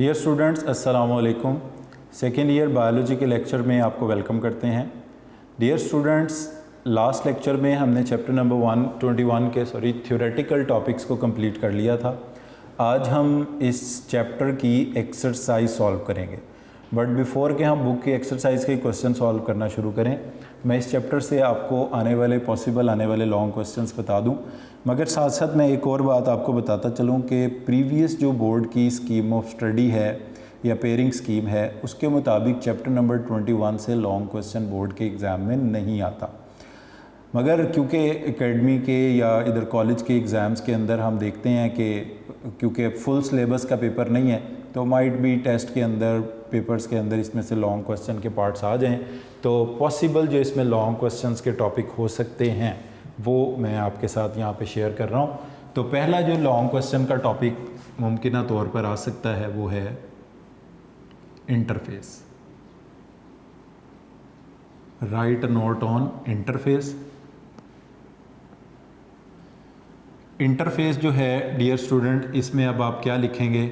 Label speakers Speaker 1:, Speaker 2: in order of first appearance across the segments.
Speaker 1: Dear students, अस्सलाम वालेकुम। Second year biology के लेक्चर में आपको वेलकम करते हैं। डियर स्टूडेंट्स, लास्ट लेक्चर में हमने चैप्टर नंबर 121 के थ्योरेटिकल टॉपिक्स को कंप्लीट कर लिया था। आज हम इस चैप्टर की एक्सरसाइज सॉल्व करेंगे। बट बिफ़ोर के हम बुक की एक्सरसाइज के क्वेश्चन सॉल्व करना शुरू करें, मैं इस चैप्टर से आपको आने वाले लॉन्ग क्वेश्चंस बता दूं। मगर साथ साथ मैं एक और बात आपको बताता चलूं कि प्रीवियस जो बोर्ड की स्कीम ऑफ स्टडी है या पेयरिंग स्कीम है, उसके मुताबिक चैप्टर नंबर 21 से लॉन्ग क्वेश्चन बोर्ड के एग्ज़ाम में नहीं आता। मगर क्योंकि एकेडमी के या इधर कॉलेज के एग्ज़ाम्स के अंदर हम देखते हैं कि क्योंकि फुल सिलेबस का पेपर नहीं है, तो माइट बी टेस्ट के अंदर, पेपर्स के अंदर इसमें से लॉन्ग क्वेश्चन के पार्ट्स आ जाएं। तो पॉसिबल जो इसमें लॉन्ग क्वेश्चंस के टॉपिक हो सकते हैं वो मैं आपके साथ यहाँ पे शेयर कर रहा हूँ। तो पहला जो लॉन्ग क्वेश्चन का टॉपिक मुमकिन तौर पर आ सकता है वो है interface. Right note on interface. Interface जो है डियर स्टूडेंट, इसमें अब आप क्या लिखेंगे?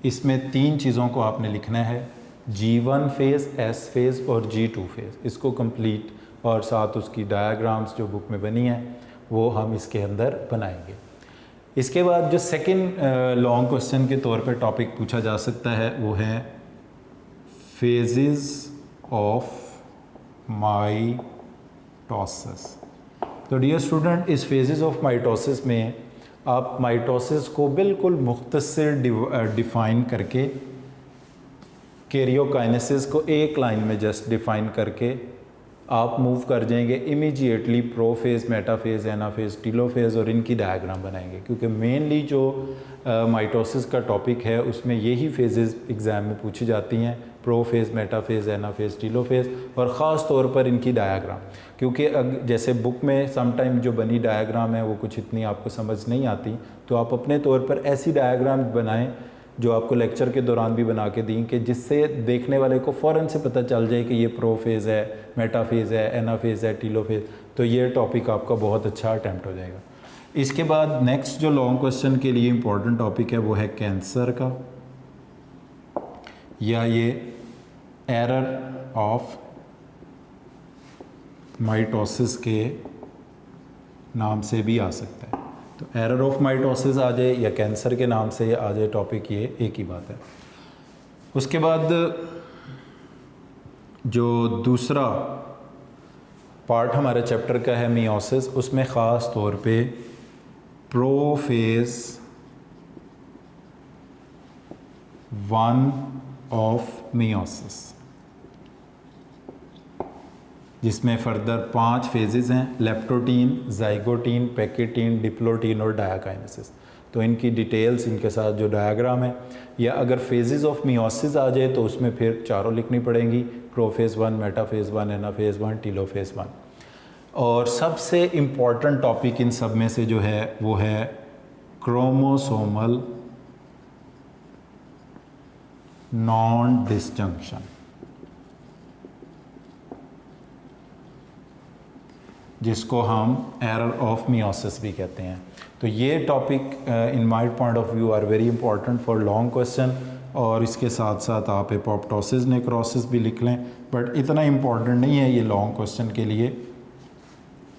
Speaker 1: इसमें तीन चीज़ों को आपने लिखना है, G1 फेज़, S फेज़ और G2 फेज़। इसको कंप्लीट और साथ उसकी डायग्राम्स जो बुक में बनी है वो हम इसके अंदर बनाएंगे। इसके बाद जो सेकंड लॉन्ग क्वेश्चन के तौर पे टॉपिक पूछा जा सकता है वो है फेजेस ऑफ माइटोसिस। तो डियर स्टूडेंट, इस फेजेस ऑफ माइटोसिस में आप माइटोसिस को बिल्कुल मुख्तसर डिफ़ाइन करके, कैरियोकाइनेसिस को एक लाइन में जस्ट डिफ़ाइन करके आप मूव कर जाएंगे इमीडिएटली प्रोफेज़, मेटाफेज़, एनाफेज़, टीलोफेज़ और इनकी डायग्राम बनाएंगे। क्योंकि मेनली जो माइटोसिस का टॉपिक है उसमें यही फेजेस एग्ज़ाम में पूछी जाती हैं, प्रोफेज़, मेटाफेज़, एनाफेज़, टीलोफेज़, और ख़ास तौर पर इनकी डायग्राम। क्योंकि जैसे बुक में समटाइम जो बनी डायग्राम है वो कुछ इतनी आपको समझ नहीं आती, तो आप अपने तौर पर ऐसी डायग्राम बनाएं जो आपको लेक्चर के दौरान भी बना के दी, कि जिससे देखने वाले को फ़ौरन से पता चल जाए कि ये प्रोफेज़ है, मेटाफेज़ है, एनाफेज़ है, टीलोफेज़। तो ये टॉपिक आपका बहुत अच्छा अटैम्प्ट हो जाएगा। इसके बाद नेक्स्ट जो लॉन्ग क्वेश्चन के लिए इम्पॉर्टेंट टॉपिक है वो है कैंसर का, या ये एरर ऑफ माइटोसिस के नाम से भी आ सकता है। तो एरर ऑफ माइटोसिस आ जाए या कैंसर के नाम से आ जाए टॉपिक, ये एक ही बात है। उसके बाद जो दूसरा पार्ट हमारे चैप्टर का है मियोसिस, उसमें ख़ास तौर पे प्रोफेज़ 1 ऑफ मियोसिस, जिसमें फर्दर 5 फेजेस हैं, लेप्टोटीन, जाइगोटीन, पैकेटीन, डिप्लोटीन और डायाकाइनेसिस। तो इनकी डिटेल्स, इनके साथ जो डायग्राम है, या अगर फेजेस ऑफ मियोसिस आ जाए तो उसमें फिर चारों लिखनी पड़ेंगी, प्रोफेज़ 1, मेटाफेज़ 1, एनाफेज़ 1, टीलोफेज़ 1। और सबसे इम्पॉर्टेंट टॉपिक इन सब में से जो है वो है क्रोमोसोमल नॉन डिसजंक्शन, जिसको हम एरर ऑफ मियोसिस भी कहते हैं। तो ये topic in my point of view are very important for long question. और इसके साथ साथ आप एपोप्टोसिस नेक्रोसिस भी लिख लें, बट इतना इम्पॉर्टेंट नहीं है ये लॉन्ग क्वेश्चन के लिए।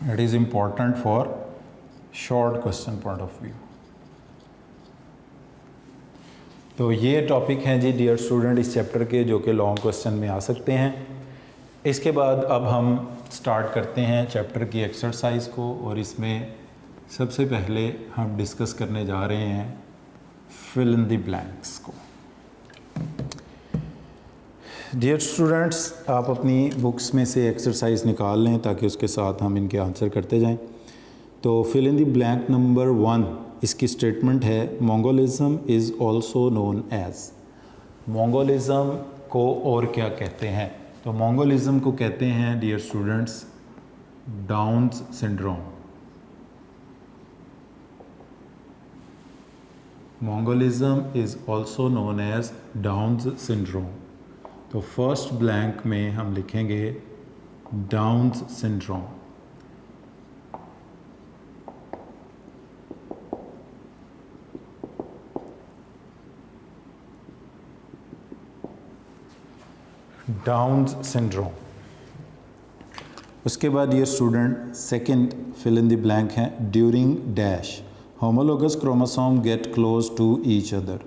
Speaker 1: It is important for short question point of view. तो ये टॉपिक हैं जी डियर स्टूडेंट इस चैप्टर के, जो कि लॉन्ग क्वेश्चन में आ सकते हैं। इसके बाद अब हम स्टार्ट करते हैं चैप्टर की एक्सरसाइज को, और इसमें सबसे पहले हम डिस्कस करने जा रहे हैं फिल इन द ब्लैंक्स को। डियर स्टूडेंट्स, आप अपनी बुक्स में से एक्सरसाइज निकाल लें ताकि उसके साथ हम इनके आंसर करते जाएं। तो fill in the blank number 1, इसकी स्टेटमेंट है mongolism is also known as. Mongolism को और क्या कहते हैं? तो मंगोलिज्म को कहते हैं dear students Down's syndrome. Mongolism is also known as Down's syndrome. तो फर्स्ट ब्लैंक में हम लिखेंगे डाउन्स सिंड्रोम। Down syndrome. उसके बाद ये student second fill in the blank है, during dash homologous chromosome get close to each other.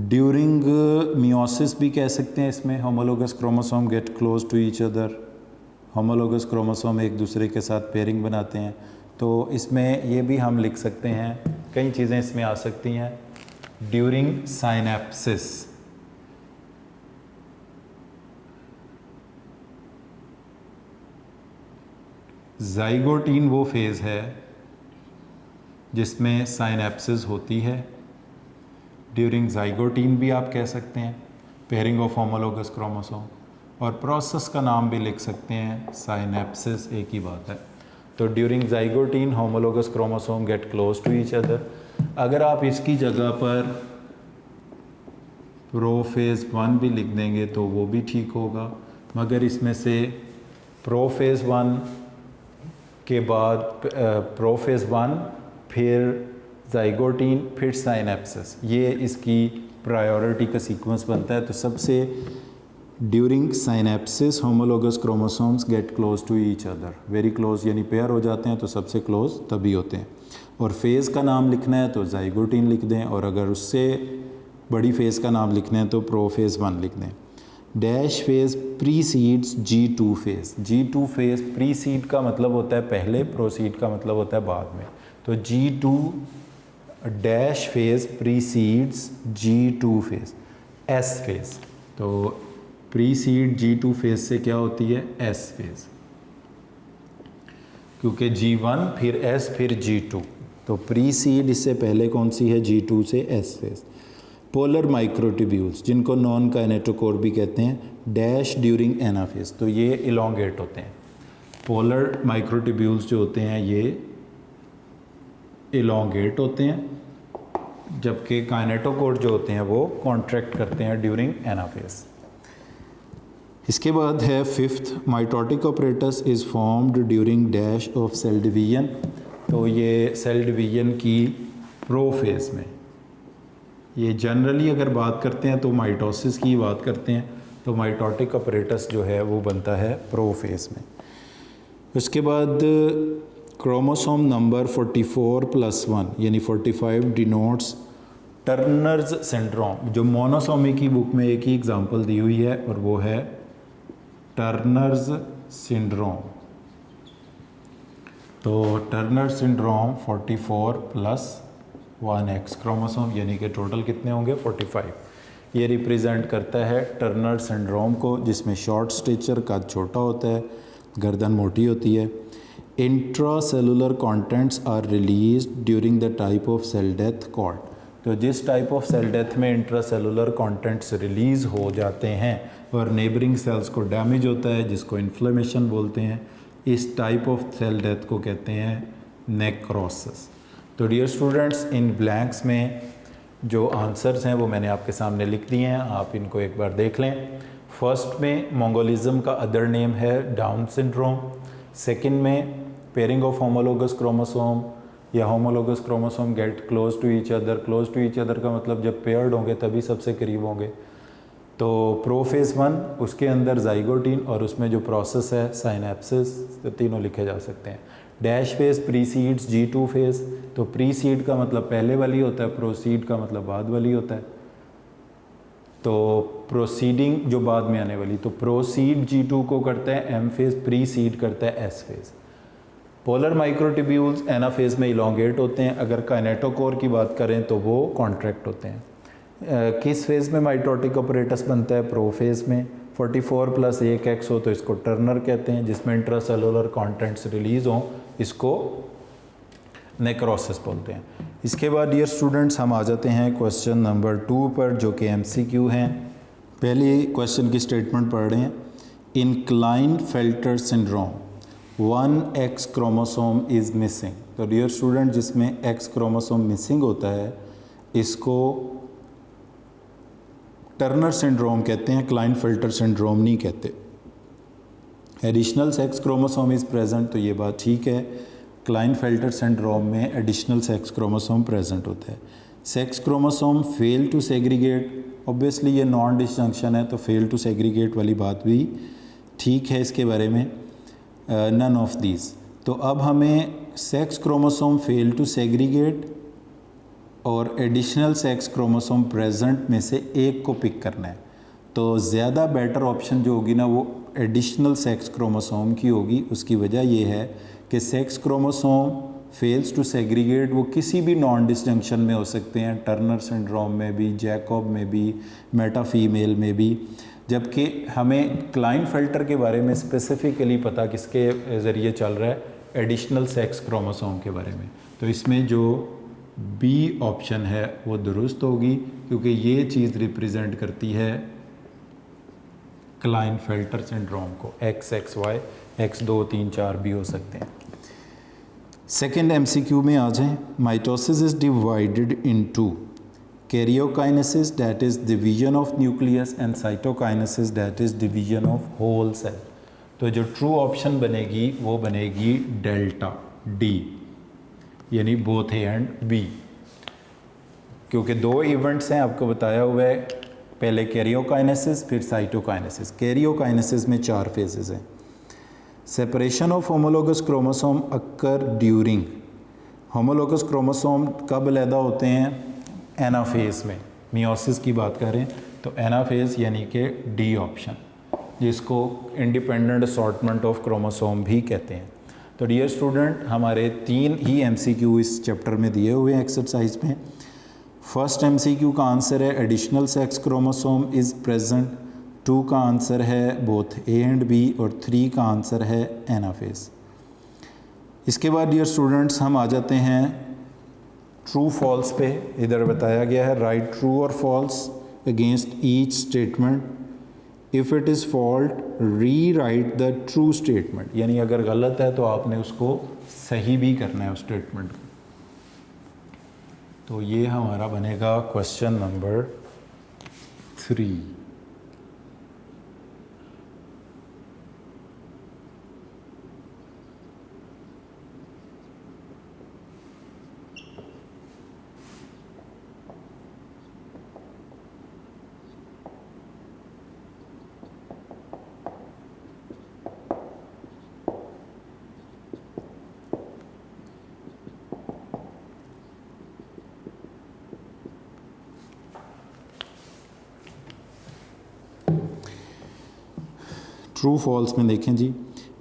Speaker 1: During meiosis भी कह सकते हैं इसमें, homologous chromosome get close to each other, homologous chromosome एक दूसरे के साथ पेयरिंग बनाते हैं। तो इसमें ये भी हम लिख सकते हैं, कई चीज़ें इसमें आ सकती हैं। ड्यूरिंग साइनेप्सिस, ज़ाइगोटीन वो फेज़ है जिसमें साइनेप्सिस होती है। ड्यूरिंग ज़ाइगोटीन भी आप कह सकते हैं, पेयरिंग ऑफ होमोलोगस क्रोमोसोम, और प्रोसेस का नाम भी लिख सकते हैं साइनेप्सिस, एक ही बात है। तो during zygotene homologous chromosome get close to each other. अगर आप इसकी जगह पर प्रोफेज़ 1 भी लिख देंगे तो वो भी ठीक होगा, मगर इसमें से प्रोफेज़ 1 के बाद प्रोफेज़ 1 फिर ज़ाइगोटीन फिर साइनेप्सिस, ये इसकी प्रायोरिटी का सीक्वेंस बनता है। तो सबसे during synapsis homologous chromosomes get close to each other, very close यानी पेयर हो जाते हैं, तो सबसे क्लोज तभी होते हैं। और फेज़ का नाम लिखना है तो ज़ाइगोटीन लिख दें, और अगर उससे बड़ी फेज़ का नाम लिखना है तो प्रोफेज़ 1 लिख दें। Dash phase precedes G2 phase. G2 phase preceded का मतलब होता है पहले, प्रोसीड का मतलब होता है बाद में। तो G2 dash phase precedes G2 phase, S phase. तो प्रीसीड G2 फेज़ से क्या होती है, S फेज़, क्योंकि G1 फिर S फिर G2। तो प्रीसीड इससे पहले कौन सी है, G2 से S फेज़। पोलर माइक्रोट्यूब्यूल्स, जिनको नॉन काइनेटोकोर भी कहते हैं, डैश ड्यूरिंग एनाफेज, तो ये इलोंगेट होते हैं। पोलर माइक्रोट्यूब्यूल्स जो होते हैं ये इलोंगेट होते हैं, जबकि काइनेटोकोर जो होते हैं वो कॉन्ट्रैक्ट करते हैं ड्यूरिंग एनाफेज। इसके बाद है fifth, mitotic apparatus is formed during dash of cell division. तो ये सेल डिवीजन की प्रोफेज में, ये जनरली अगर बात करते हैं तो माइटोसिस की बात करते हैं, तो माइटोटिक ऑपरेटस जो है वो बनता है प्रोफेज में। उसके बाद क्रोमोसोम नंबर 44+1 यानी 45 डिनोट्स टर्नर्स सिंड्रोम। जो मोनोसोमी की बुक में एक ही एग्जांपल दी हुई है और वो है टर्नर्स सिंड्रोम। तो टर्नर सिंड्रोम 44+1X क्रोमोसोम, यानी कि टोटल कितने होंगे 45। ये रिप्रेजेंट करता है टर्नर सिंड्रोम को, जिसमें शॉर्ट स्टेचर, कद छोटा होता है, गर्दन मोटी होती है। Intracellular contents are release during the type of cell death called. तो जिस टाइप ऑफ सेल डेथ में इंट्रासेलुलर कंटेंट्स रिलीज़ हो जाते हैं और नेबरिंग सेल्स को डैमेज होता है, जिसको इन्फ्लेमेशन बोलते हैं, इस टाइप ऑफ सेल डेथ को कहते हैं नेक्रोसिस। तो डियर स्टूडेंट्स, इन ब्लैंक्स में जो आंसर्स हैं वो मैंने आपके सामने लिख दिए हैं, आप इनको एक बार देख लें। फर्स्ट में मंगोलिज्म का अदर नेम है डाउन सिंड्रोम। सेकंड में पेयरिंग ऑफ होमोलोगस क्रोमोसोम या homologous chromosome get close to each other. Close to each other का मतलब जब पेयर्ड होंगे तभी सबसे करीब होंगे। तो प्रोफेज़ 1 उसके अंदर ज़ाइगोटीन और उसमें जो प्रोसेस है साइनेप्सिस, तो तीनों लिखे जा सकते हैं। Dash phase precedes G2 phase, तो प्रीसीड का मतलब पहले वाली होता है, प्रोसीड का मतलब बाद वाली होता है। तो प्रोसीडिंग जो बाद में आने वाली, तो प्रोसीड G2 को करता है M फेज़, प्रीसीड करता है S phase. Polar microtubules anaphase में इलोंगेट होते हैं। अगर काइनेटोकोर की बात करें तो वो कॉन्ट्रैक्ट होते हैं। किस फेज़ में माइटोटिक ऑपरेटस बनता है, प्रोफेज़ में। 44+1X हो तो इसको टर्नर कहते हैं, जिसमें इंट्रासेलुलर कंटेंट्स रिलीज़ हों, इसको नेक्रोसिस बोलते हैं। इसके बाद डियर स्टूडेंट्स हम आ जाते हैं क्वेश्चन नंबर 2 पर, जो कि MCQ हैं। पहले क्वेश्चन की स्टेटमेंट पढ़ रहे हैं। In Klinefelter syndrome 1X chromosome is missing. तो डियर स्टूडेंट, जिसमें X क्रोमोसोम मिसिंग होता है इसको टर्नर सिंड्रोम कहते हैं, क्लाइनफेल्टर सिंड्रोम नहीं कहते। Additional sex chromosome is present, तो ये बात ठीक है। क्लाइनफेल्टर सिंड्रोम में एडिशनल सेक्स क्रोमोसोम प्रेजेंट होता है। Sex chromosome fail to segregate, obviously ये नॉन डिसजंक्शन है, तो फेल टू सेग्रीगेट वाली बात भी ठीक है इसके बारे में, नन ऑफ दीज। तो अब हमें sex chromosome fail to segregate और एडिशनल सेक्स क्रोमोसोम प्रेजेंट में से एक को पिक करना है। तो ज़्यादा बेटर ऑप्शन जो होगी ना वो एडिशनल सेक्स क्रोमोसोम की होगी। उसकी वजह ये है कि sex chromosome fails to segregate वो किसी भी नॉन डिसजंक्शन में हो सकते हैं, टर्नर सिंड्रोम में भी, जैकब में भी, मेटा फीमेल में भी। जबकि हमें क्लाइनफेल्टर के बारे में स्पेसिफिकली पता किसके ज़रिए चल रहा है, एडिशनल सेक्स क्रोमोसोम के बारे में। तो इसमें जो बी ऑप्शन है वो दुरुस्त होगी, क्योंकि ये चीज़ रिप्रेजेंट करती है क्लाइनफेल्टर सिंड्रोम को। XXY, X 2 3 4 भी हो सकते हैं। सेकेंड MCQ में आ जाएं। Mitosis is divided into karyokinesis that is division of nucleus and cytokinesis that is division of whole cell. तो जो ट्रू ऑप्शन बनेगी वो बनेगी डेल्टा डी, यानी बोथ ए एंड बी, क्योंकि दो इवेंट्स हैं आपको बताया हुआ है, पहले कैरियोकाइनेसिस फिर साइटोकाइनेसिस। कैरियोकाइनेसिस में 4 फेजेस हैं। Separation of homologous chromosome occur during, homologous chromosome कब अलहदा होते हैं, एनाफेज में। मियोसिस की बात करें तो एनाफेज यानी कि डी ऑप्शन, जिसको इंडिपेंडेंट असॉर्टमेंट ऑफ क्रोमोसोम भी कहते हैं। तो डियर स्टूडेंट, हमारे 3 ही MCQ इस चैप्टर में दिए हुए हैं एक्सरसाइज में। फर्स्ट MCQ का आंसर है additional sex chromosome is present, 2 का आंसर है बोथ A एंड B और 3 का आंसर है एनाफेज। इसके बाद डियर स्टूडेंट्स हम आ जाते हैं ट्रू फॉल्स पे। इधर बताया गया है राइट ट्रू और false against each statement. If it is fault rewrite the true statement, यानी अगर गलत है तो आपने उसको सही भी करना है उस स्टेटमेंट को। तो ये हमारा बनेगा क्वेश्चन नंबर 3। ट्रू फॉल्स में देखें जी,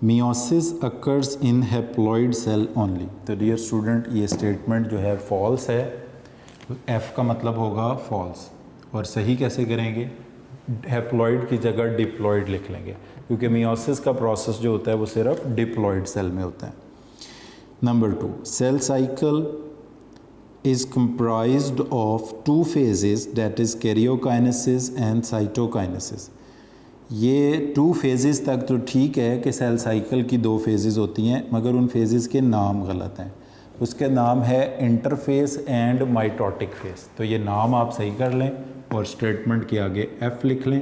Speaker 1: meiosis occurs in haploid cell only. तो डियर स्टूडेंट, ये स्टेटमेंट जो है फॉल्स है। एफ का मतलब होगा फॉल्स, और सही कैसे करेंगे, हैप्लॉइड की जगह डिप्लॉइड लिख लेंगे, क्योंकि मियोसिस का प्रोसेस जो होता है वो सिर्फ डिप्लॉइड सेल में होता है। Number 2, cell cycle is comprised of 2 phases, that is karyokinesis and cytokinesis। ये 2 फेजेस तक तो ठीक है कि सेल साइकिल की 2 फेजेस होती हैं, मगर उन फेजेस के नाम गलत हैं। उसके नाम है इंटरफेस एंड माइटोटिक फेज। तो ये नाम आप सही कर लें और स्टेटमेंट के आगे F लिख लें,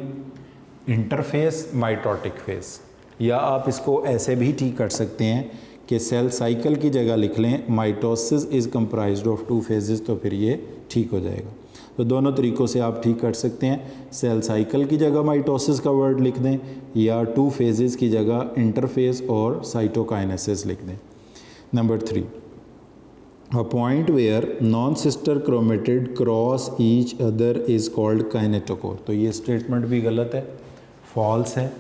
Speaker 1: इंटरफेस माइटोटिक फेज। या आप इसको ऐसे भी ठीक कर सकते हैं कि सेल साइकिल की जगह लिख लें mitosis is comprised of 2 phases, तो फिर ये ठीक हो जाएगा। तो दोनों तरीक़ों से आप ठीक कर सकते हैं। सेल साइकिल की जगह माइटोसिस का वर्ड लिख दें, या 2 फेजेस की जगह इंटरफेस और साइटोकाइनेसिस लिख दें। Number 3, a point where non sister chromatid cross each other is called kinetochore. तो ये स्टेटमेंट भी गलत है, फॉल्स है।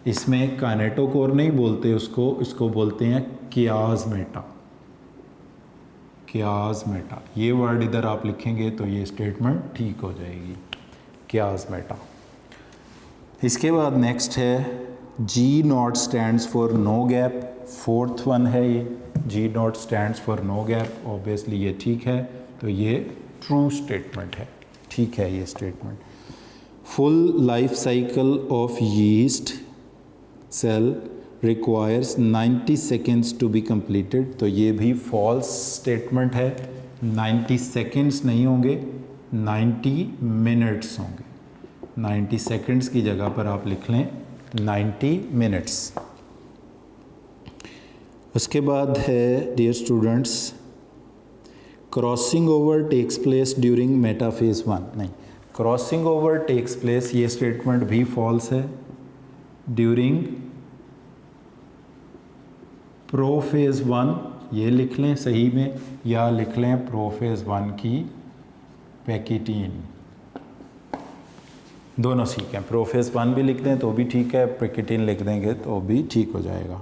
Speaker 1: इसमें काइनेटोकोर नहीं बोलते उसको, इसको बोलते हैं कियाज़मेटा। कियाज़मेटा ये वर्ड इधर आप लिखेंगे तो ये स्टेटमेंट ठीक हो जाएगी, कियाज़मेटा। इसके बाद नेक्स्ट है G0 stands for no gap. 4th one है ये, G0 stands for no gap. Obviously ये ठीक है, तो ये ट्रू स्टेटमेंट है, ठीक है ये statement. Full life cycle of yeast cell requires 90 seconds to be completed. तो ये भी फॉल्स स्टेटमेंट है। 90 सेकेंड्स नहीं होंगे, 90 मिनट्स होंगे। 90 सेकेंड्स की जगह पर आप लिख लें 90 मिनट्स। उसके बाद है dear students, crossing over takes place during metaphase 1। नहीं, क्रॉसिंग ओवर टेक्स प्लेस, ये स्टेटमेंट भी फॉल्स है। ड्यूरिंग प्रोफेज 1, ये लिख लें सही में, या लिख लें प्रोफेज 1 की पैकेटीन, दोनों ठीक हैं। प्रोफेज 1 भी लिख दें तो भी ठीक है, पैकेटीन लिख देंगे तो भी ठीक हो जाएगा,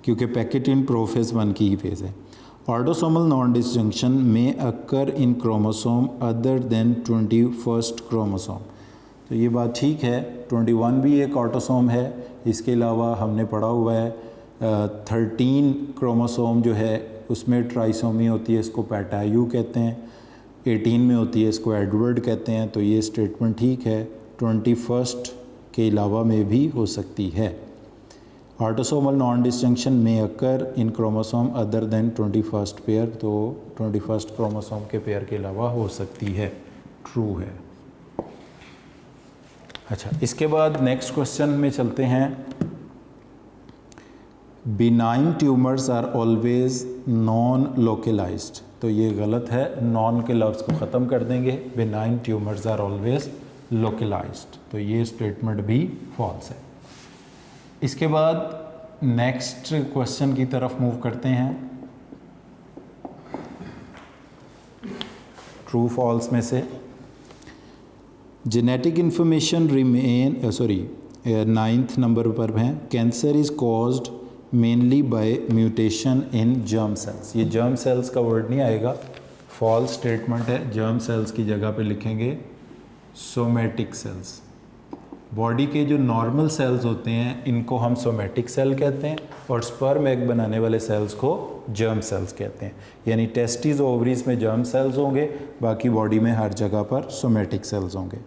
Speaker 1: क्योंकि पैकेटीन प्रोफेज 1 की ही फेज़ है। ऑटोसोमल नॉन डिसजंक्शन में occur in chromosome other than 21st chromosome, तो ये बात ठीक है। 21 भी एक ऑटोसोम है, इसके अलावा हमने पढ़ा हुआ है 13 क्रोमोसोम जो है उसमें ट्राइसोमी होती है, इसको पैटायू कहते हैं। 18 में होती है, इसको एडवर्ड कहते हैं। तो ये स्टेटमेंट ठीक है, 21st के अलावा में भी हो सकती है। ऑटोसोमल नॉन डिसजंक्शन में occur in chromosome other than 21st pair, तो 21st क्रोमोसोम के पेयर के अलावा हो सकती है, ट्रू है। अच्छा, इसके बाद नेक्स्ट क्वेश्चन में चलते हैं। Benign tumours are always non localised, तो ये गलत है, नॉन के लफ्ज़ को ख़त्म कर देंगे। Benign tumours are always localised, तो ये स्टेटमेंट भी फॉल्स है। इसके बाद नेक्स्ट क्वेश्चन की तरफ मूव करते हैं। ट्रू फॉल्स में से genetic information remain 9th number पर हैं। Cancer is caused mainly by mutation in germ cells, ये जर्म सेल्स का वर्ड नहीं आएगा, फॉल्स स्टेटमेंट है। जर्म सेल्स की जगह पे लिखेंगे सोमेटिक सेल्स। बॉडी के जो नॉर्मल सेल्स होते हैं इनको हम सोमेटिक सेल कहते हैं, और स्पर्म एग बनाने वाले सेल्स को जर्म सेल्स कहते हैं। यानी टेस्टिस ओवरीज में जर्म सेल्स होंगे, बाकी बॉडी में हर जगह पर सोमेटिक सेल्स होंगे।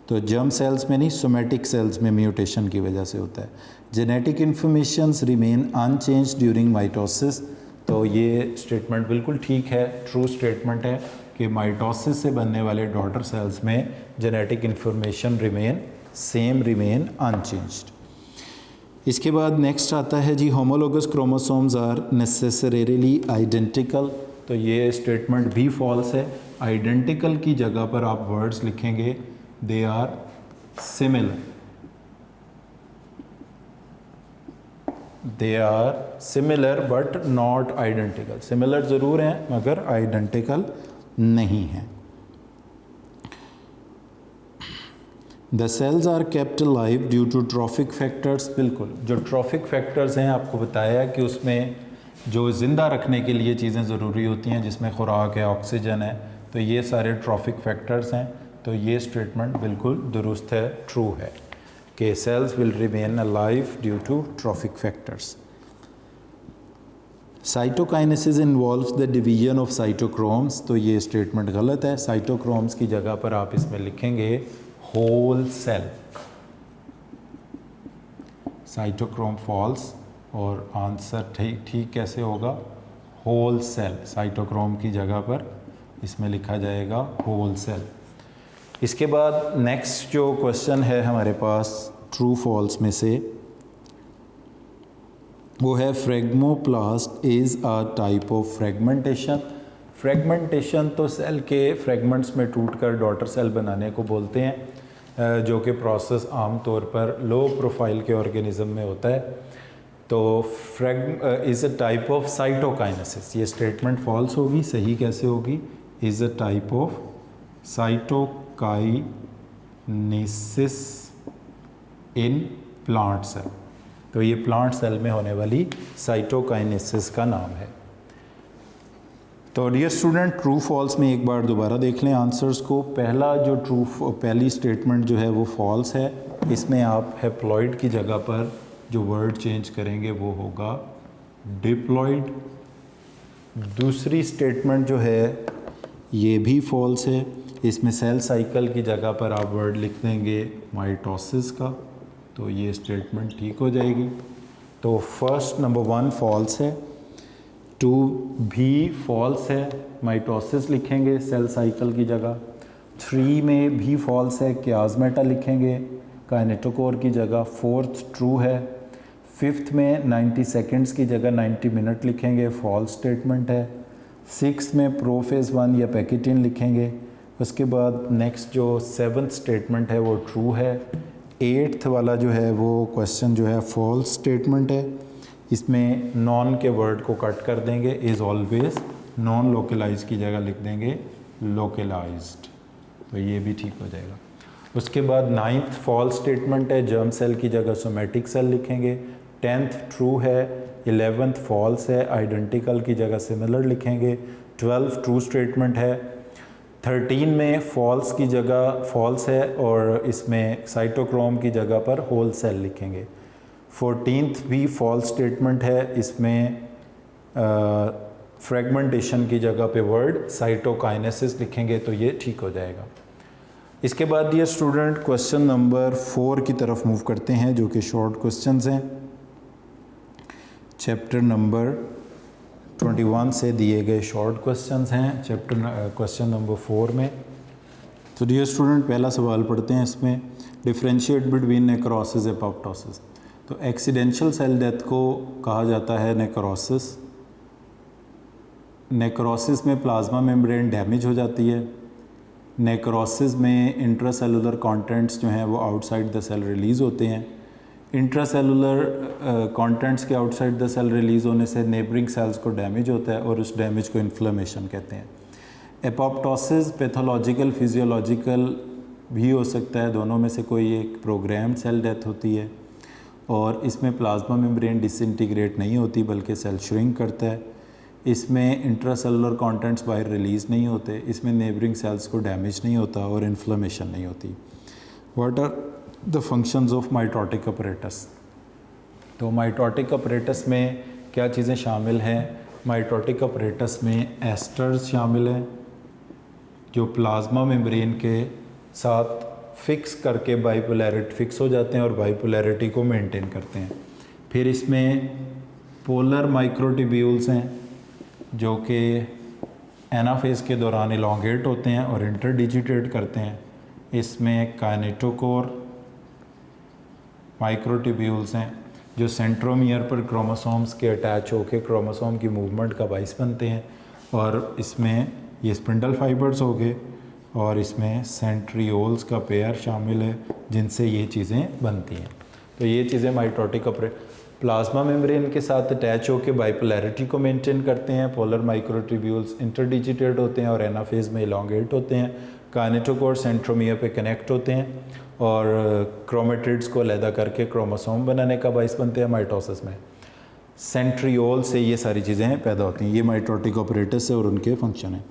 Speaker 1: तो जर्म सेल्स में नहीं, सोमेटिक सेल्स में म्यूटेशन की वजह से होता है। Genetic informations remain unchanged during mitosis, तो ये स्टेटमेंट बिल्कुल ठीक है, ट्रू स्टेटमेंट है कि माइटोसिस से बनने वाले डॉटर सेल्स में जेनेटिक इन्फॉर्मेशन रिमेन अनचेंज्ड। इसके बाद नेक्स्ट आता है जी, homologous chromosomes are necessarily identical, तो ये स्टेटमेंट भी फॉल्स है। आइडेंटिकल की जगह पर आप वर्ड्स लिखेंगे they are similar, they are similar but not identical. Similar ज़रूर हैं मगर आइडेंटिकल नहीं हैं। The cells are kept alive due to trophic factors, बिल्कुल, जो ट्रॉफिक फैक्टर्स हैं आपको बताया कि उसमें जो ज़िंदा रखने के लिए चीज़ें ज़रूरी होती हैं, जिसमें खुराक है, ऑक्सीजन है, तो ये सारे ट्रॉफिक फैक्टर्स हैं। तो ये स्टेटमेंट बिल्कुल दुरुस्त है, ट्रू है कि cells will remain alive due to trophic factors. Cytokinesis involves the division of cytochromes, तो ये स्टेटमेंट गलत है। साइटोक्रोम्स की जगह पर आप इसमें लिखेंगे होल सेल, साइटोक्रोम फॉल्स, और आंसर ठीक कैसे होगा, होल सेल। साइटोक्रोम की जगह पर इसमें लिखा जाएगा होल सेल। इसके बाद नेक्स्ट जो क्वेश्चन है हमारे पास ट्रू फॉल्स में से, वो है phragmoplast is a type of fragmentation. Fragmentation तो सेल के फ्रेगमेंट्स में टूटकर डॉटर सेल बनाने को बोलते हैं, जो कि प्रोसेस आम तौर पर लो प्रोफाइल के ऑर्गेनिज्म में होता है। तो is a type of cytokinesis, ये स्टेटमेंट फॉल्स होगी। सही कैसे होगी, is a type of cytokinesis in plant cell, तो ये प्लांट सेल में होने वाली साइटोकाइनेसिस का नाम है। तो डियर स्टूडेंट, ट्रू फॉल्स में एक बार दोबारा देख लें आंसर्स को। पहली स्टेटमेंट जो है वो फॉल्स है, इसमें आप हैप्लॉइड की जगह पर जो वर्ड चेंज करेंगे वो होगा डिप्लॉइड। दूसरी स्टेटमेंट जो है ये भी फॉल्स है, इसमें सेल साइकिल की जगह पर आप वर्ड लिख देंगे माइटोसिस का, तो ये स्टेटमेंट ठीक हो जाएगी। तो फर्स्ट नंबर 1 फॉल्स है, 2 भी फॉल्स है, माइटोसिस लिखेंगे सेल साइकिल की जगह। 3 में भी फॉल्स है, क्याज़मेटा लिखेंगे काइनेटोकोर की जगह। 4th ट्रू है। 5th में 90 सेकेंड्स की जगह 90 मिनट लिखेंगे, फॉल्स स्टेटमेंट है। 6th में प्रोफेज 1 या पैकेटिन लिखेंगे। उसके बाद नेक्स्ट जो 7th स्टेटमेंट है वो ट्रू है। 8th वाला जो है वो क्वेश्चन जो है फॉल्स स्टेटमेंट है। इसमें नॉन के वर्ड को कट कर देंगे, इज़ ऑलवेज नॉन लोकलाइज की जगह लिख देंगे लोकलाइज्ड, तो ये भी ठीक हो जाएगा। उसके बाद 9th फॉल्स स्टेटमेंट है, जर्म सेल की जगह सोमेटिक सेल लिखेंगे। 10th ट्रू है। 11th फॉल्स है, आइडेंटिकल की जगह सिमिलर लिखेंगे। 12th ट्रू स्टेटमेंट है। 13 में फॉल्स की जगह फॉल्स है और इसमें साइटोक्रोम की जगह पर होल सेल लिखेंगे। 14th भी फॉल्स स्टेटमेंट है, इसमें फ्रेगमेंटेशन की जगह पे वर्ड साइटोकाइनेसिस लिखेंगे, तो ये ठीक हो जाएगा। इसके बाद डियर स्टूडेंट क्वेश्चन नंबर 4 की तरफ मूव करते हैं, जो कि शॉर्ट क्वेश्चंस हैं। चैप्टर नंबर 21 से दिए गए शॉर्ट क्वेश्चंस हैं क्वेश्चन नंबर 4 में। तो डियर स्टूडेंट पहला सवाल पढ़ते हैं इसमें, डिफरेंशिएट बिटवीन नेक्रोसिस एपोप्टोसिस। तो एक्सीडेंशियल सेल डेथ को कहा जाता है नेक्रोसिस। नेक्रोसिस में प्लाज्मा मेम्ब्रेन डैमेज हो जाती है। नेक्रोसिस में इंट्रासेलुलर कंटेंट्स जो हैं वो आउटसाइड द सेल रिलीज़ होते हैं। इंट्रासेलुलर कंटेंट्स के आउटसाइड द सेल रिलीज़ होने से नेबरिंग सेल्स को डैमेज होता है और उस डैमेज को इन्फ्लेमेशन कहते हैं। एपोप्टोसिस पैथोलॉजिकल फिजियोलॉजिकल भी हो सकता है, दोनों में से कोई एक प्रोग्राम्ड सेल डेथ होती है और इसमें प्लाज्मा मेम्ब्रेन डिसइंटीग्रेट नहीं होती बल्कि सेल श्रिंक करता है। इसमें इंट्रासेलुलर कंटेंट्स बाहर रिलीज़ नहीं होते, इसमें नेबरिंग सेल्स को डैमेज नहीं होता और इन्फ्लेमेशन नहीं होती। What are the functions of mitotic apparatus. तो माइटोटिक अपरेटस में क्या चीज़ें शामिल हैं? माइटोटिक अपरेटस में एस्टर्स शामिल हैं जो प्लाज्मा मेम्ब्रेन के साथ फिक्स करके बाइपोलैरिटी फिक्स हो जाते हैं और बाइपोलैरिटी को मेंटेन करते हैं। फिर इसमें पोलर माइक्रोट्यूब्यूल्स हैं जो कि एनाफेज के दौरान इलोंगेट होते हैं और इंटरडिजिटेट करते हैं। इसमें काइनेटोकोर माइक्रोट्यूब्यूल्स हैं जो सेंट्रोमियर पर क्रोमोसोम्स के अटैच होकर क्रोमोसोम की मूवमेंट का बाइस बनते हैं, और इसमें ये स्पिंडल फाइबर्स हो गए और इसमें सेंट्रियोल्स का पेयर शामिल है जिनसे ये चीज़ें बनती हैं। तो ये चीज़ें माइटोटिक प्लाज्मा मेम्ब्रेन के साथ अटैच होकर बाइपोलैरिटी को मेंटेन करते हैं। पोलर माइक्रोट्यूब्यूल्स इंटरडिजिटेट होते हैं और एनाफेज में इलोंगेट होते हैं। काइनेटोकोर सेंट्रोमियर पे कनेक्ट होते हैं और क्रोमेटिड्स को अलहदा करके क्रोमोसोम बनाने का बाइस बनते हैं माइटोसिस में। सेंट्रियोल से ये सारी चीज़ें पैदा होती हैं। ये माइटोटिक ऑपरेटस है और उनके फंक्शन हैं।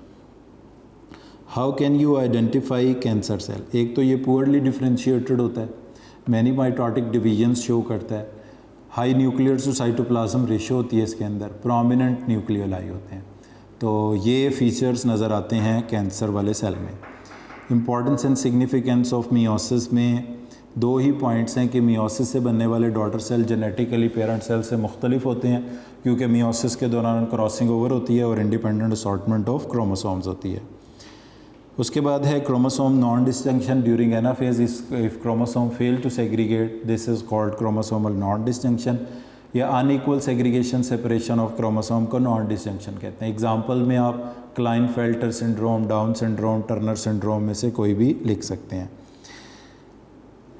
Speaker 1: How can you identify cancer cell? एक तो ये पुअरली डिफ्रेंशिएटेड होता है, मैनी माइटोटिक डिवीजन्स शो करता है, high nuclear to cytoplasm ratio होती है इसके अंदर, प्रोमिनेंट न्यूक्लियोलाई होते हैं। तो ये फीचर्स नज़र आते हैं कैंसर वाले सेल में। Importance and significance of meiosis में दो ही पॉइंट्स हैं कि मियोसिस से बनने वाले daughter cell genetically parent cell से मुख्तलिफ होते हैं क्योंकि मियोसिस के दौरान क्रॉसिंग ओवर होती है और इंडिपेंडेंट असॉर्टमेंट ऑफ क्रोमोसोम्स होती है। उसके बाद है chromosome non disjunction during anaphase. If chromosome fail to segregate this is called chromosomal non disjunction, या unequal segregation separation of chromosome को नॉन डिस्जंक्शन कहते हैं। एग्जांपल में आप Klinefelter syndrome, Down syndrome, Turner syndrome में से कोई भी लिख सकते हैं।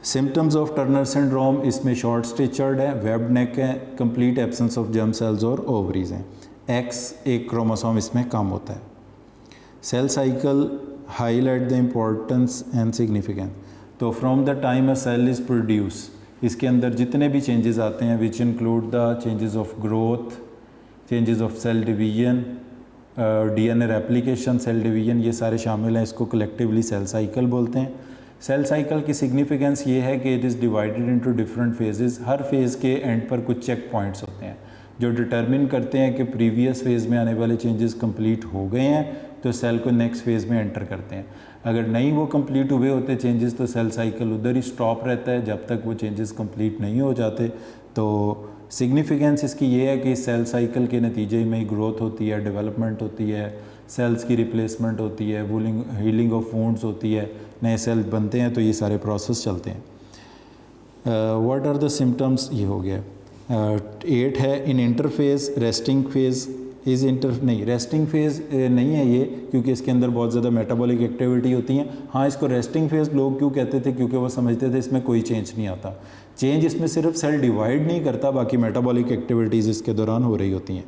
Speaker 1: सिम्टम्स ऑफ टर्नर सिंड्रोम, इसमें शॉर्ट स्टिचर्ड है, वेब्ड नेक है, complete absence of germ cells और ओवरीज हैं, एक्स एक क्रोमोसोम इसमें कम होता है। Cell cycle highlight the importance and significance. तो from the time a cell is produce, इसके अंदर जितने भी चेंजेस आते हैं which include the changes of growth, changes of cell division, DNA replication, cell division, ये सारे शामिल हैं। इसको कलेक्टिवली सेल साइकिल बोलते हैं। सेल साइकिल की सिग्निफिकेंस ये है कि it is divided into different phases. Her phase के एंड पर कुछ चेक पॉइंट्स होते हैं जो डिटरमिन करते हैं कि प्रीवियस फेज़ में आने वाले चेंजेस कंप्लीट हो गए हैं तो सेल को नेक्स्ट फेज़ में एंटर करते हैं। अगर नहीं वो कंप्लीट हुए होते चेंजेस तो सेल साइकिल उधर ही स्टॉप रहता है जब तक वो चेंजेस कंप्लीट नहीं हो जाते। तो सिग्निफिकेंस इसकी ये है कि सेल साइकिल के नतीजे में ग्रोथ होती है, डेवलपमेंट होती है, सेल्स की रिप्लेसमेंट होती है, हीलिंग ऑफ वुंड्स होती है, नए सेल बनते हैं, तो ये सारे प्रोसेस चलते हैं। व्हाट आर द सिम्टम्स, ये हो गया। 8 है इन इंटरफेज रेस्टिंग फेज इज़ नहीं, रेस्टिंग फेज़ नहीं है ये, क्योंकि इसके अंदर बहुत ज़्यादा मेटाबॉलिक एक्टिविटी होती है। हाँ, इसको रेस्टिंग फेज़ लोग क्यों कहते थे, क्योंकि वो समझते थे इसमें कोई चेंज नहीं आता। चेंज इसमें सिर्फ सेल डिवाइड नहीं करता, बाकी मेटाबॉलिक एक्टिविटीज़ इसके दौरान हो रही होती हैं।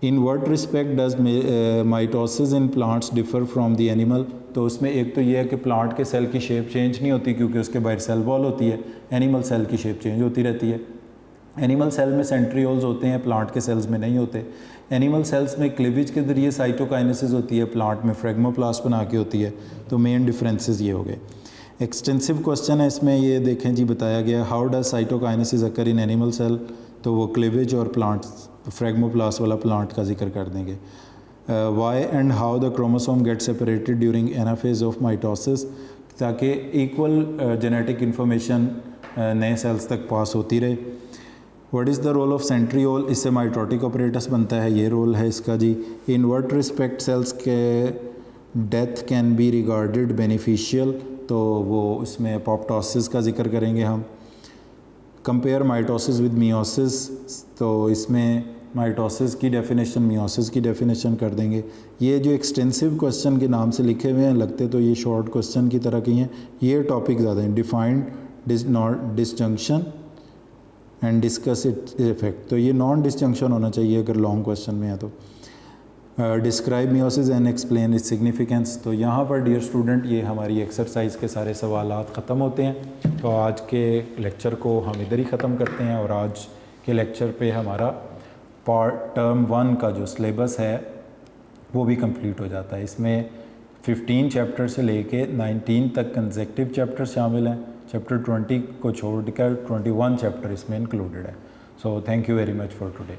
Speaker 1: इन what respect does mitosis in plants differ from the animal. तो उसमें एक तो ये है कि प्लांट के सेल की शेप चेंज नहीं होती, क्योंकि उसके बाहर सेल वॉल होती है। एनिमल सेल की शेप चेंज होती रहती है। एनिमल सेल में सेंट्रियोल्स होते हैं, प्लांट के सेल्स में नहीं होते। एनिमल सेल्स में क्लीवेज के ज़रिए साइटोकाइनेसिस होती है, प्लांट में फ्रेगमोप्लास्ट बना के होती है। तो मेन डिफरेंसेस ये हो गए। एक्सटेंसिव क्वेश्चन है इसमें, ये देखें जी, बताया गया how does cytokinesis occur in animal cell. तो वो क्लीवेज और प्लांट फ्रेगमोप्लास्ट वाला प्लांट का जिक्र कर देंगे। Why and how the chromosome get separated during anaphase of mitosis, ताकि इक्वल जेनेटिक इन्फॉर्मेशन नए सेल्स तक पास होती रहे। What is the role of centriole, इससे माइटोटिक ऑपरेटस बनता है, ये रोल है इसका जी। इन व्हाट रिस्पेक्ट सेल्स के death can be regarded beneficial, तो वो उसमें अपोप्टोसिस का जिक्र करेंगे हम। कंपेयर माइटोसिस विद मियोसिस, तो इसमें माइटोसिस की डेफिनेशन मियोसिस की डेफिनेशन कर देंगे। ये जो एक्सटेंसिव क्वेश्चन के नाम से लिखे हुए हैं, लगते तो ये शॉर्ट क्वेश्चन की तरह की हैं। ये टॉपिक ज़्यादा हैं, defined disjunction and discuss it effect. तो ये नॉन डिसजंक्शन होना चाहिए अगर लॉन्ग क्वेश्चन में है तो। Describe meiosis and explain its significance. तो यहाँ पर डियर स्टूडेंट, ये हमारी एक्सरसाइज के सारे सवालात ख़त्म होते हैं। तो आज के लेक्चर को हम इधर ही ख़त्म करते हैं, और आज के लेक्चर पे हमारा टर्म 1 का जो सिलेबस है वो भी कंप्लीट हो जाता है। इसमें 15 चैप्टर से लेके 19 तक कंसेक्टिव चैप्टर शामिल हैं। चैप्टर 20 को छोड़कर 21 चैप्टर इसमें इंक्लूडेड है। So thank you very much for today.